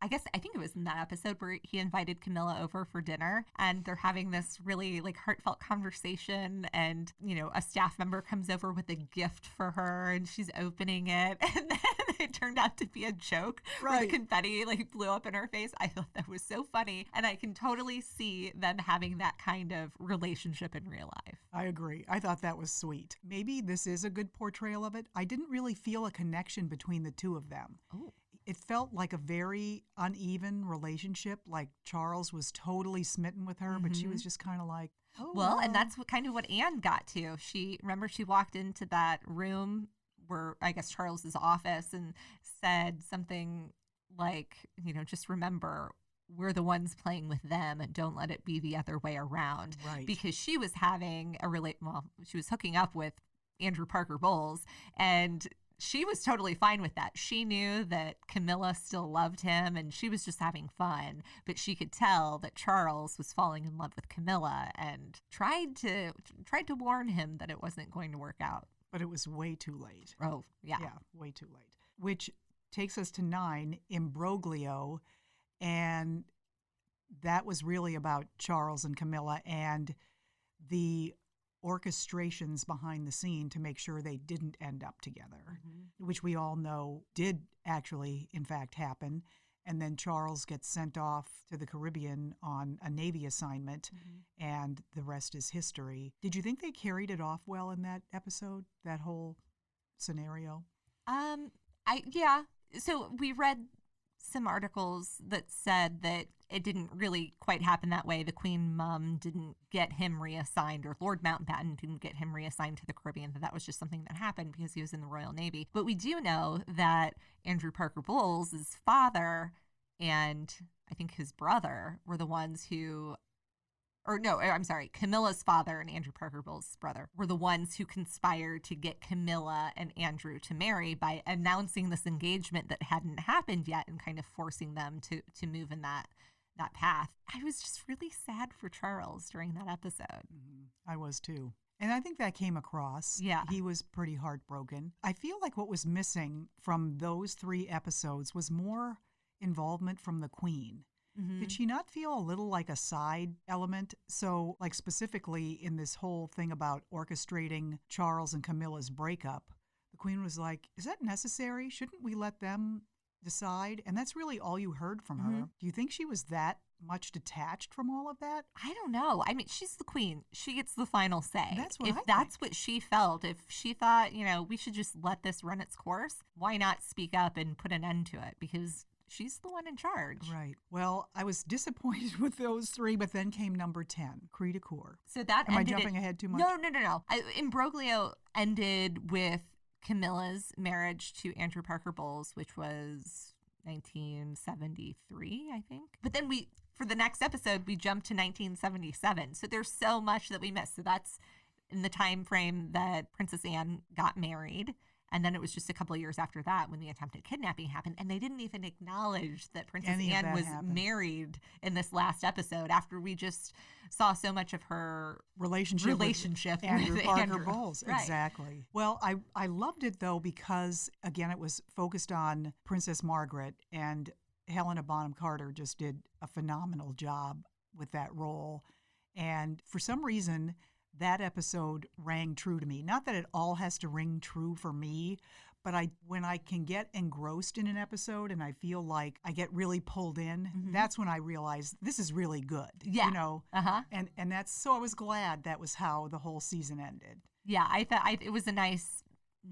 I think it was in that episode where he invited Camilla over for dinner and they're having this really like heartfelt conversation, and a staff member comes over with a gift for her and she's opening it, and then it turned out to be a joke where the Right. confetti like blew up in her face. I thought that was so funny, and I can totally see them having that kind of relationship in real life. I agree. I thought that was sweet. Maybe this is a good portrayal of it. I didn't really feel a connection between the two of them. Oh. It felt like a very uneven relationship. Like Charles was totally smitten with her, but she was just kind of like, oh, Well, and that's what Anne got to. She walked into that room where I guess Charles's office and said something like, just remember, we're the ones playing with them and don't let it be the other way around. Right. Because she was having she was hooking up with Andrew Parker Bowles, and she was totally fine with that. She knew that Camilla still loved him and she was just having fun, but she could tell that Charles was falling in love with Camilla and tried to warn him that it wasn't going to work out. But it was way too late. Oh, yeah. Yeah, way too late. Which takes us to 9, Imbroglio. And that was really about Charles and Camilla and the orchestrations behind the scene to make sure they didn't end up together, which we all know did actually, in fact, happen. And then Charles gets sent off to the Caribbean on a Navy assignment, and the rest is history. Did you think they carried it off well in that episode, that whole scenario? Yeah. So we read some articles that said that it didn't really quite happen that way. The Queen Mum didn't get him reassigned, or Lord Mountbatten didn't get him reassigned to the Caribbean, that was just something that happened because he was in the Royal Navy. But we do know that Andrew Parker Bowles' father and I think his brother were the ones who, or no, I'm sorry, Camilla's father and Andrew Parker Bowles' brother were the ones who conspired to get Camilla and Andrew to marry by announcing this engagement that hadn't happened yet and kind of forcing them to move in that path. I was just really sad for Charles during that episode. I was too. And I think that came across. Yeah. He was pretty heartbroken. I feel like what was missing from those 3 episodes was more involvement from the Queen. Did she not feel a little like a side element? So, like specifically in this whole thing about orchestrating Charles and Camilla's breakup, the Queen was like, is that necessary? Shouldn't we let them decide? And that's really all you heard from her. Do you think she was that much detached from all of that? I don't know. I mean, she's the Queen. She gets the final say. That's what if I that's think. what she felt, if she thought, we should just let this run its course, why not speak up and put an end to it? Because she's the one in charge. Right. Well, I was disappointed with those 3, but then came number 10, Cri de Coeur. So that Am I ended jumping ahead too much? No. Imbroglio ended with Camilla's marriage to Andrew Parker Bowles, which was 1973, I think. But then for the next episode, we jumped to 1977. So there's so much that we missed. So that's in the time frame that Princess Anne got married. And then it was just a couple of years after that when the attempted kidnapping happened. And they didn't even acknowledge that Princess Anne was married in this last episode after we just saw so much of her relationship with Andrew Parker Andrew. Bowles. Right. Exactly. Well, I loved it, though, because, again, it was focused on Princess Margaret, and Helena Bonham Carter just did a phenomenal job with that role. And for some reason, that episode rang true to me. Not that it all has to ring true for me, but when I can get engrossed in an episode and I feel like I get really pulled in, that's when I realize this is really good. Yeah. And that's, so I was glad that was how the whole season ended. Yeah, I thought it was a nice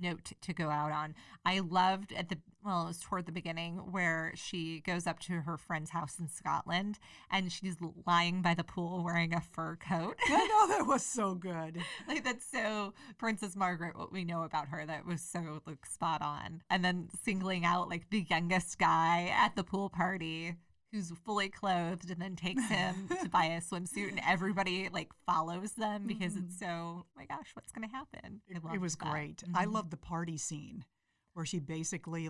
note to go out on. I loved it was toward the beginning where she goes up to her friend's house in Scotland and she's lying by the pool wearing a fur coat. I know, that was so good. Like, that's so Princess Margaret, what we know about her, that was so spot on. And then singling out the youngest guy at the pool party who's fully clothed and then takes him to buy a swimsuit, and everybody follows them because it's so, oh my gosh, what's going to happen? It was great. I love the party scene where she basically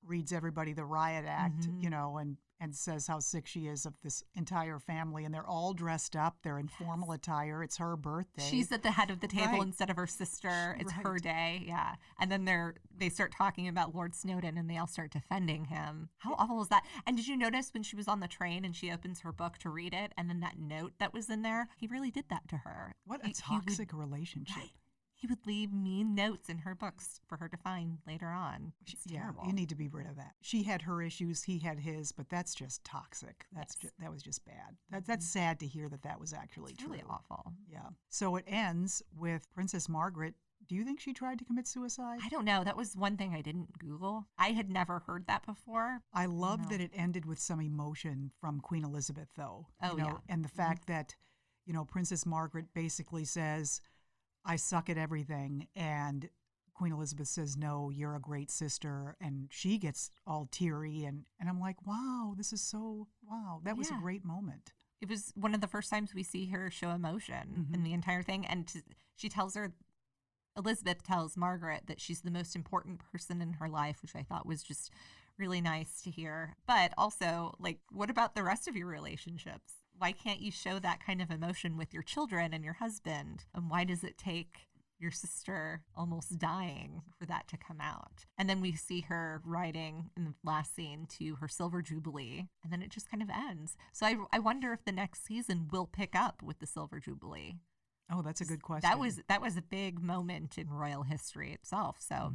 reads everybody the riot act, and says how sick she is of this entire family, and they're all dressed up. They're in formal attire. It's her birthday. She's at the head of the table Right. instead of her sister. It's her Right. day. Yeah. And then they start talking about Lord Snowdon and they all start defending him. How awful is that? And did you notice when she was on the train and she opens her book to read it, and then that note that was in there, he really did that to her. What a He would- toxic relationship. Right. He would leave mean notes in her books for her to find later on. It's terrible. You need to be rid of that. She had her issues, he had his, but that's just toxic. That was just bad. That's sad to hear that was actually It's true. really awful. Yeah. So it ends with Princess Margaret. Do you think she tried to commit suicide? I don't know. That was one thing I didn't Google. I had never heard that before. I love that it ended with some emotion from Queen Elizabeth, though. Oh, yeah. And the fact that, Princess Margaret basically says, I suck at everything. And Queen Elizabeth says, no, you're a great sister. And she gets all teary. And I'm like, wow, that was a great moment. It was one of the first times we see her show emotion in the entire thing. And Elizabeth tells Margaret that she's the most important person in her life, which I thought was just really nice to hear. But also, what about the rest of your relationships? Why can't you show that kind of emotion with your children and your husband? And why does it take your sister almost dying for that to come out? And then we see her riding in the last scene to her Silver Jubilee, and then it just kind of ends. So I wonder if the next season will pick up with the Silver Jubilee. Oh, that's a good question. That was a big moment in royal history itself. So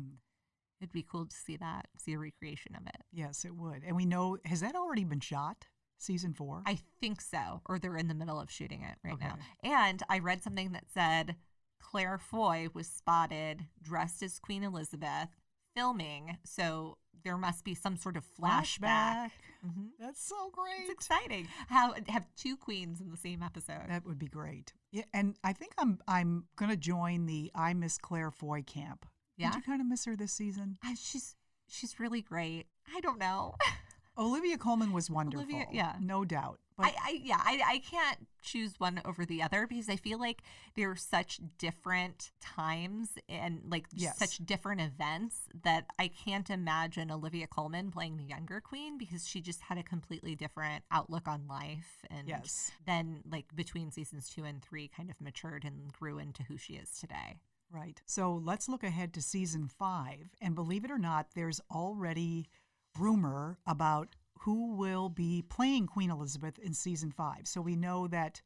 It'd be cool to see that, see a recreation of it. Yes, it would. And we know, has that already been shot? Season 4? I think so, or they're in the middle of shooting it right Okay. now. And I read something that said Claire Foy was spotted dressed as Queen Elizabeth filming, so there must be some sort of flashback. Mm-hmm. That's so great. It's exciting. Have 2 queens in the same episode. That would be great. Yeah, and I think I'm going to join the I Miss Claire Foy camp. Yeah? Did you kind of miss her this season? She's really great. I don't know. Olivia Colman was wonderful. Yeah. No doubt. But I can't choose one over the other because I feel like there are such different times and like Yes. such different events that I can't imagine Olivia Colman playing the younger queen because she just had a completely different outlook on life. And Yes. then like between seasons 2 and 3 kind of matured and grew into who she is today. Right. So let's look ahead to season 5. And believe it or not, there's already rumor about who will be playing Queen Elizabeth in season 5. So we know that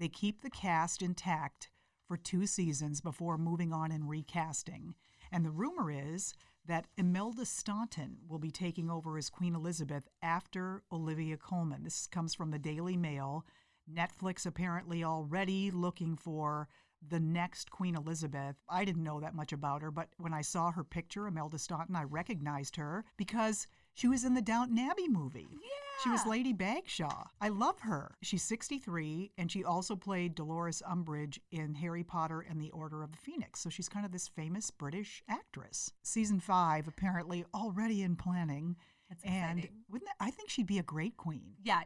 they keep the cast intact for 2 seasons before moving on and recasting. And the rumor is that Imelda Staunton will be taking over as Queen Elizabeth after Olivia Colman. This comes from the Daily Mail. Netflix apparently already looking for the next Queen Elizabeth. I didn't know that much about her, but when I saw her picture, Imelda Staunton, I recognized her because she was in the Downton Abbey movie. Yeah. She was Lady Bagshaw. I love her. She's 63, and she also played Dolores Umbridge in Harry Potter and the Order of the Phoenix. So she's kind of this famous British actress. Season 5 apparently already in planning. That's And exciting. I think she'd be a great queen. Yeah.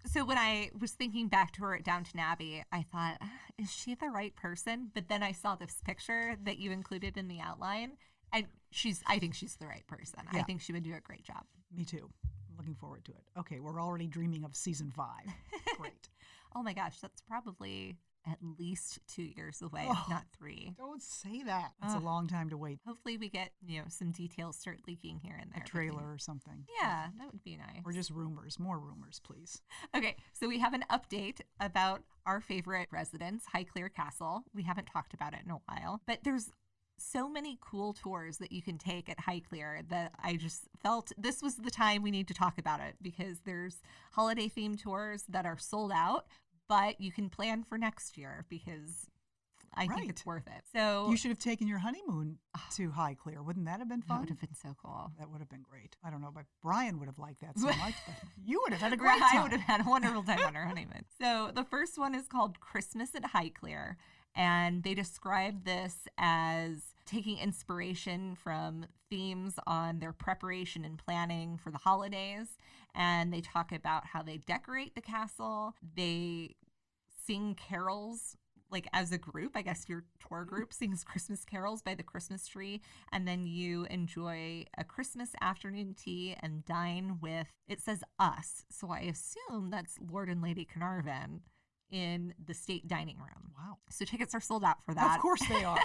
So when I was thinking back to her at Downton Abbey, I thought, is she the right person? But then I saw this picture that you included in the outline, and I think she's the right person. Yeah. I think she would do a great job. Me too. I'm looking forward to it. Okay, we're already dreaming of season 5. Great. Oh my gosh, that's probably at least 2 years away, Oh. if not 3. Don't say that. It's a Ugh. long time to wait. Hopefully we get, some details start leaking here and there. A trailer or something. Yeah, that would be nice. Or just rumors. More rumors, please. Okay, so we have an update about our favorite residence, Highclere Castle. We haven't talked about it in a while, but there's so many cool tours that you can take at Highclere that I just felt this was the time we need to talk about it because there's holiday themed tours that are sold out, but you can plan for next year because I think it's worth it. So You should have taken your honeymoon to Highclere. Wouldn't that have been that fun? would have been so cool. That would have been great. I don't know, but Brian would have liked that so much, but you would have had a great I time. would have had a wonderful time on our honeymoon. So the first one is called Christmas at Highclere, and they describe this as taking inspiration from themes on their preparation and planning for the holidays. And they talk about how they decorate the castle. They sing carols like as a group. I guess your tour group sings Christmas carols by the Christmas tree, and then you enjoy a Christmas afternoon tea and dine with, it says us, so I assume that's Lord and Lady Carnarvon in the state dining room. Wow. So tickets are sold out for that. Of course they are.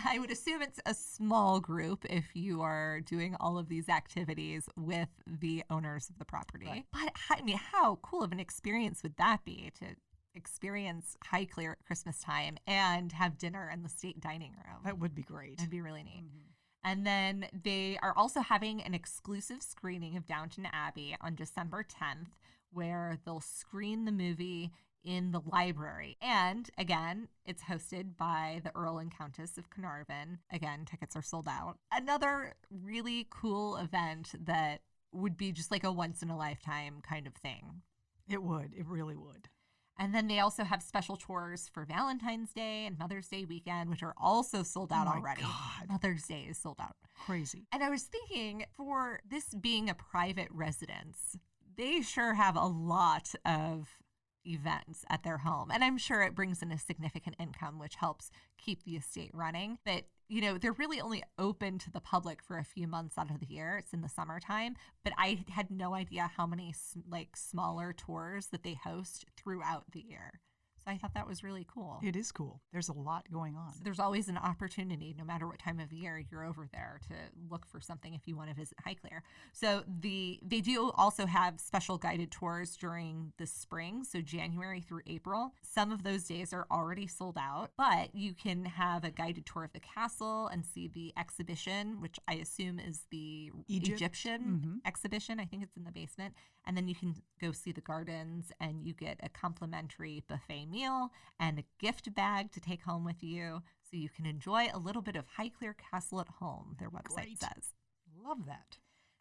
I would assume it's a small group if you are doing all of these activities with the owners of the property. Right. But I mean, how cool of an experience would that be to experience Highclere at Christmas time and have dinner in the state dining room? That would be great. That'd be really neat. Mhm. And then they are also having an exclusive screening of Downton Abbey on December 10th, where they'll screen the movie in the library. And again, it's hosted by the Earl and Countess of Carnarvon. Again, tickets are sold out. Another really cool event that would be just like a once in a lifetime kind of thing. It would. It really would. And then they also have special tours for Valentine's Day and Mother's Day weekend, which are also sold out Oh my already. God. Mother's Day is sold out. Crazy. And I was thinking, for this being a private residence, they sure have a lot of events at their home. And I'm sure it brings in a significant income, which helps keep the estate running. But, they're really only open to the public for a few months out of the year. It's in the summertime. But I had no idea how many smaller tours that they host throughout the year. So So I thought that was really cool. It is cool. There's a lot going on. So there's always an opportunity, no matter what time of year you're over there, to look for something if you want to visit Highclere. So they do also have special guided tours during the spring, so January through April. Some of those days are already sold out, but you can have a guided tour of the castle and see the exhibition, which I assume is the Egyptian exhibition. I think it's in the basement. And then you can go see the gardens, and you get a complimentary buffet meal and a gift bag to take home with you, so you can enjoy a little bit of Highclere Castle at home, their website says. Love that.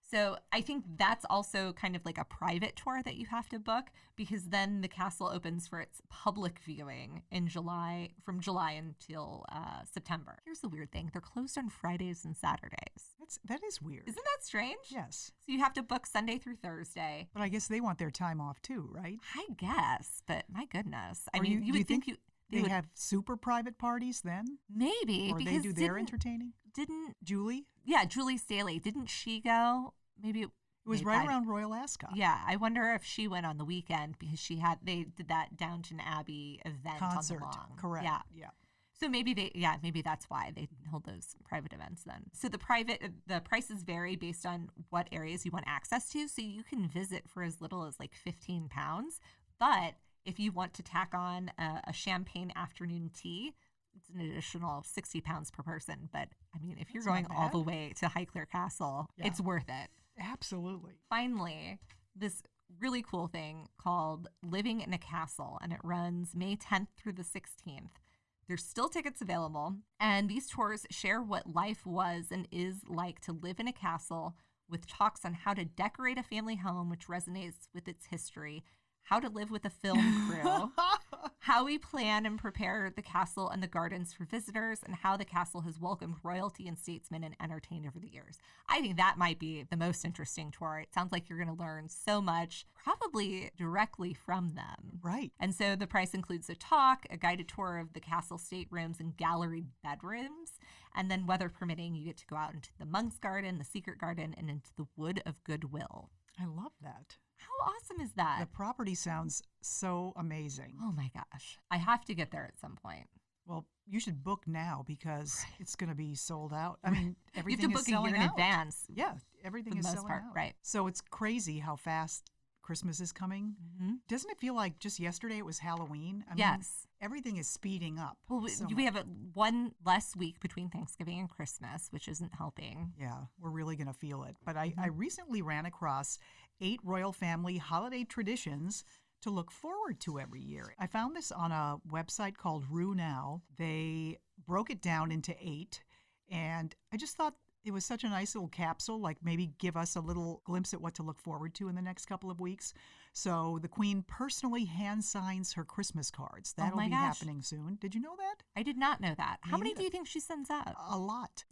So I think that's also kind of like a private tour that you have to book, because then the castle opens for its public viewing in July, from July until September. Here's the weird thing. They're closed on Fridays and Saturdays. That is weird. Isn't that strange? Yes. So you have to book Sunday through Thursday. But I guess they want their time off too, right? I guess, but my goodness. I Or mean, you would think they would have super private parties then? Maybe. Or they do their entertaining? Julie? Yeah, Julie Staley. Didn't she go? Maybe it was right around Royal Ascot. Yeah, I wonder if she went on the weekend, because they did that Downton Abbey event concert. On the Long. Correct. Yeah. So maybe maybe that's why they hold those private events then. So the prices vary based on what areas you want access to. So you can visit for as little as like £15, but if you want to tack on a champagne afternoon tea, it's an additional £60 per person. But I mean, if you're going all the way to Highclere Castle, it's worth it. Absolutely. Finally, this really cool thing called Living in a Castle, and it runs May 10th through the 16th. There's still tickets available, and these tours share what life was and is like to live in a castle, with talks on how to decorate a family home, which resonates with its history, how to live with a film crew, how we plan and prepare the castle and the gardens for visitors, and how the castle has welcomed royalty and statesmen and entertained over the years. I think that might be the most interesting tour. It sounds like you're going to learn so much, probably directly from them. Right. And so the price includes a talk, a guided tour of the castle staterooms and galleried bedrooms, and then, weather permitting, you get to go out into the Monk's Garden, the Secret Garden, and into the Wood of Goodwill. I love that. How awesome is that? The property sounds so amazing. Oh my gosh. I have to get there at some point. Well, you should book now, because it's going to be sold out. I mean, everything you have to is book a selling year in out. advance. Yeah, everything is selling out. Right. So it's crazy how fast Christmas is coming. Mm-hmm. Doesn't it feel like just yesterday it was Halloween? I yes. mean, everything is speeding up. Well, we have one less week between Thanksgiving and Christmas, which isn't helping. Yeah, we're really going to feel it. But I recently ran across 8 royal family holiday traditions to look forward to every year. I found this on a website called Rue Now. They broke it down into 8, and I just thought it was such a nice little capsule, like maybe give us a little glimpse at what to look forward to in the next couple of weeks. So the Queen personally hand signs her Christmas cards. That'll be happening soon. Did you know that? I did not know that. How many neither. do you think she sends out? A lot.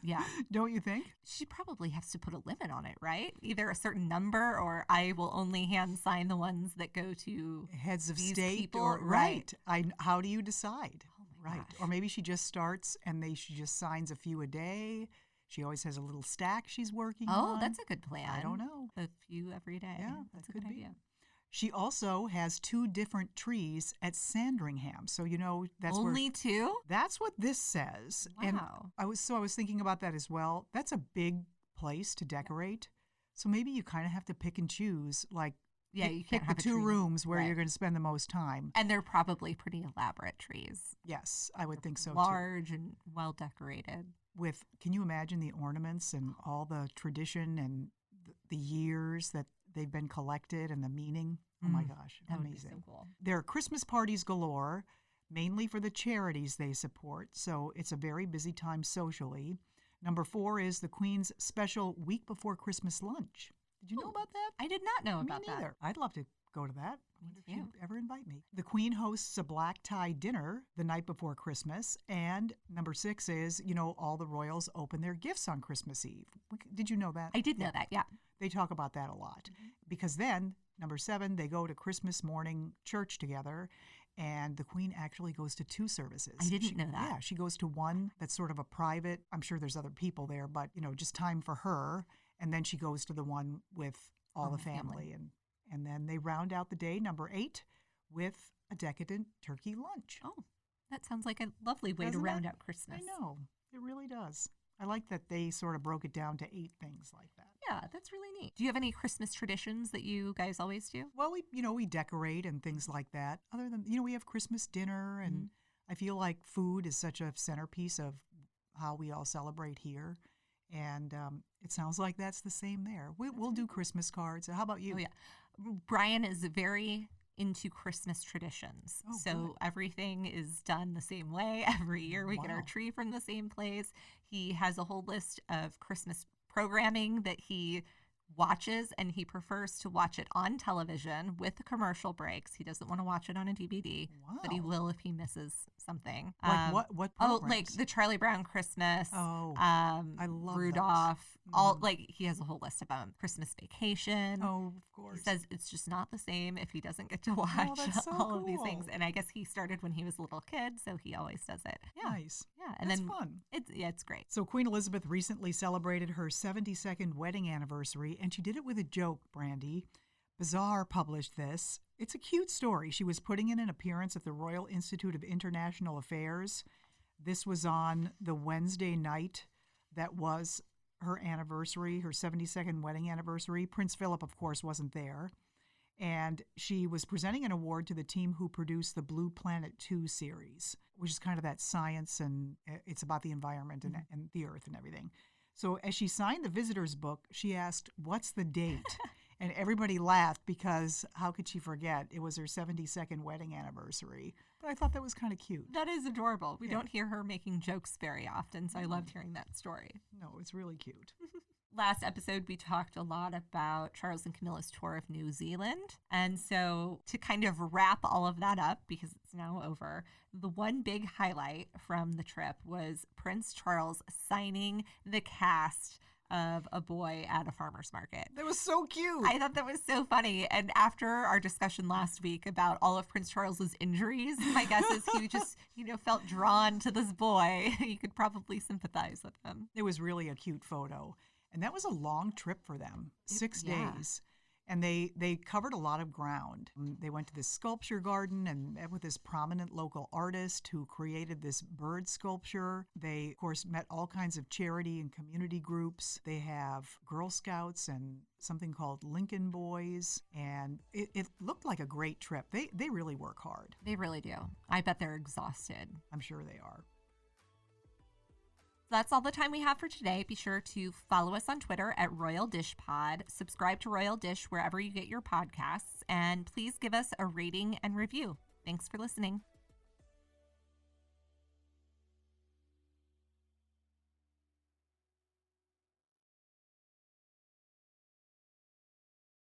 Yeah. Don't you think? She probably has to put a limit on it, right? Either a certain number, or I will only hand sign the ones that go to heads of these state people. or right. How do you decide? Oh my right. gosh. Or maybe she just starts and she just signs a few a day. She always has a little stack she's working on. Oh, that's a good plan. I don't know. A few every day. Yeah, that's that a good could be. idea. She also has 2 different trees at Sandringham. So, that's only 2? That's what this says. Wow. And I was thinking about that as well. That's a big place to decorate. So maybe you kind of have to pick and choose, like, yeah, you can't pick have the a 2 tree. rooms where Right. you're going to spend the most time. And they're probably pretty elaborate trees. Yes, I would think so too. Large and well decorated. Can you imagine the ornaments and all the tradition and the years that they've been collected and the meaning? Oh my gosh, That amazing. would be so cool. There are Christmas parties galore, mainly for the charities they support, so it's a very busy time socially. Number 4 is the Queen's special week before Christmas lunch. Did you know about that? I did not know Me about neither. I'd love to go to that. I wonder if too. she'd ever invite me. The Queen hosts a black tie dinner the night before Christmas. And number 6 is, all the royals open their gifts on Christmas Eve. Did you know that? I did know that, yeah. They talk about that a lot. Because then, number 7, they go to Christmas morning church together. And the Queen actually goes to 2 services. I didn't know that. Yeah, she goes to one that's sort of a private, I'm sure there's other people there, but, just time for her. And then she goes to the one with all the family. And then they round out the day, number 8, with a decadent turkey lunch. Oh, that sounds like a lovely way to Doesn't round it? out Christmas. I know. It really does. I like that they sort of broke it down to 8 things like that. Yeah, that's really neat. Do you have any Christmas traditions that you guys always do? Well, we decorate and things like that. Other than, we have Christmas dinner, and I feel like food is such a centerpiece of how we all celebrate here. And it sounds like that's the same there. We'll do Christmas cards. How about you? Oh, yeah. Brian is very into Christmas traditions. Oh, so good. everything is done the same way every year. We get our Wow. tree from the same place. He has a whole list of Christmas programming that he watches, and he prefers to watch it on television with the commercial breaks. He doesn't want to watch it on a DVD, but he Wow. will if he misses something. Like what Oh, programs? like the Charlie Brown Christmas. Oh, I love those. Rudolph. Mhm. He has a whole list of them. Christmas Vacation. Oh, of He course. says it's just not the same if he doesn't get to watch that's so all of these things. cool. And I guess he started when he was a little kid, so he always does it. Yeah, Nice. yeah. And That's then fun. it's great. So Queen Elizabeth recently celebrated her 72nd wedding anniversary, and she did it with a joke, Brandy. Bazaar published this. It's a cute story. She was putting in an appearance at the Royal Institute of International Affairs. This was on the Wednesday night that was her anniversary, her 72nd wedding anniversary. Prince Philip, of course, wasn't there. And she was presenting an award to the team who produced the Blue Planet 2 series, which is kind of that science, and it's about the environment and the earth and everything. So as she signed the visitor's book, she asked, "What's the date?" And everybody laughed because how could she forget? It was her 72nd wedding anniversary. But I thought that was kind of cute. That is adorable. We Yeah. don't hear her making jokes very often, so I loved hearing that story. No, it's really cute. Last episode, we talked a lot about Charles and Camilla's tour of New Zealand. And so, to kind of wrap all of that up, because it's now over, the one big highlight from the trip was Prince Charles signing the cast of a boy at a farmer's market. That was so cute. I thought that was so funny. And after our discussion last week about all of Prince Charles's injuries, my guess is he just, felt drawn to this boy. You could probably sympathize with him. It was really a cute photo. And that was a long trip for them, 6 yeah. days. And they covered a lot of ground. They went to this sculpture garden and met with this prominent local artist who created this bird sculpture. They, of course, met all kinds of charity and community groups. They have Girl Scouts and something called Lincoln Boys. And it looked like a great trip. They really work hard. They really do. I bet they're exhausted. I'm sure they are. That's all the time we have for today. Be sure to follow us on Twitter at Royal Dish Pod, subscribe to Royal Dish wherever you get your podcasts, and please give us a rating and review. Thanks for listening.